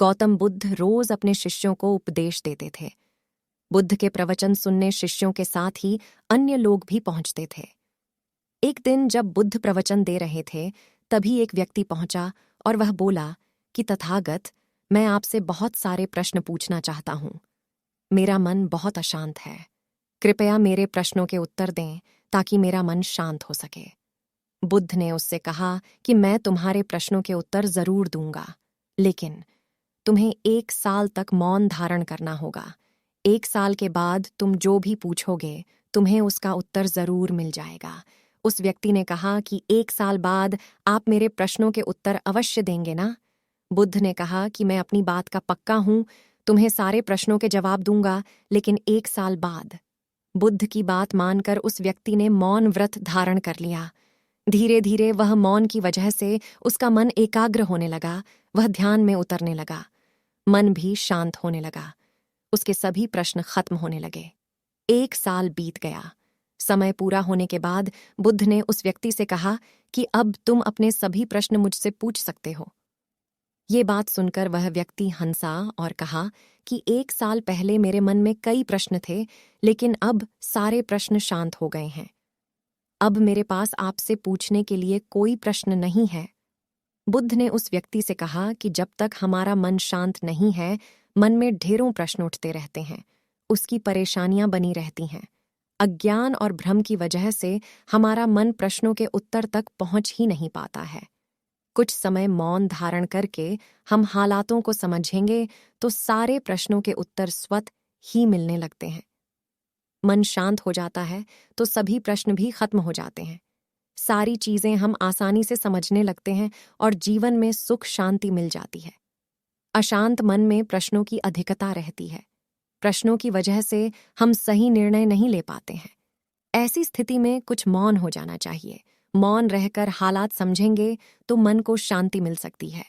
गौतम बुद्ध रोज अपने शिष्यों को उपदेश देते थे। बुद्ध के प्रवचन सुनने शिष्यों के साथ ही अन्य लोग भी पहुंचते थे। एक दिन जब बुद्ध प्रवचन दे रहे थे, तभी एक व्यक्ति पहुंचा और वह बोला कि तथागत, मैं आपसे बहुत सारे प्रश्न पूछना चाहता हूं। मेरा मन बहुत अशांत है। कृपया मेरे प्रश्नों के उत्तर दें ताकि मेरा मन शांत हो सके। बुद्ध ने उससे कहा कि मैं तुम्हारे प्रश्नों के उत्तर जरूर दूंगा, लेकिन तुम्हें 1 साल तक मौन धारण करना होगा। 1 साल के बाद तुम जो भी पूछोगे, तुम्हें उसका उत्तर जरूर मिल जाएगा। उस व्यक्ति ने कहा कि 1 साल बाद आप मेरे प्रश्नों के उत्तर अवश्य देंगे ना? बुद्ध ने कहा कि मैं अपनी बात का पक्का हूं, तुम्हें सारे प्रश्नों के जवाब दूंगा, लेकिन 1 साल बाद। बुद्ध की बात मानकर उस व्यक्ति ने मौन व्रत धारण कर लिया। धीरे धीरे वह मौन की वजह से उसका मन एकाग्र होने लगा, वह ध्यान में उतरने लगा। मन भी शांत होने लगा। उसके सभी प्रश्न खत्म होने लगे। 1 साल बीत गया। समय पूरा होने के बाद बुद्ध ने उस व्यक्ति से कहा कि अब तुम अपने सभी प्रश्न मुझसे पूछ सकते हो। ये बात सुनकर वह व्यक्ति हंसा और कहा कि 1 साल पहले मेरे मन में कई प्रश्न थे, लेकिन अब सारे प्रश्न शांत हो गए हैं। अब मेरे पास आपसे पूछने के लिए कोई प्रश्न नहीं है। बुद्ध ने उस व्यक्ति से कहा कि जब तक हमारा मन शांत नहीं है, मन में ढेरों प्रश्न उठते रहते हैं, उसकी परेशानियां बनी रहती हैं। अज्ञान और भ्रम की वजह से हमारा मन प्रश्नों के उत्तर तक पहुंच ही नहीं पाता है। कुछ समय मौन धारण करके हम हालातों को समझेंगे तो सारे प्रश्नों के उत्तर स्वतः ही मिलने लगते हैं। मन शांत हो जाता है तो सभी प्रश्न भी खत्म हो जाते हैं। सारी चीजें हम आसानी से समझने लगते हैं और जीवन में सुख शांति मिल जाती है। अशांत मन में प्रश्नों की अधिकता रहती है। प्रश्नों की वजह से हम सही निर्णय नहीं ले पाते हैं। ऐसी स्थिति में कुछ मौन हो जाना चाहिए। मौन रहकर हालात समझेंगे तो मन को शांति मिल सकती है।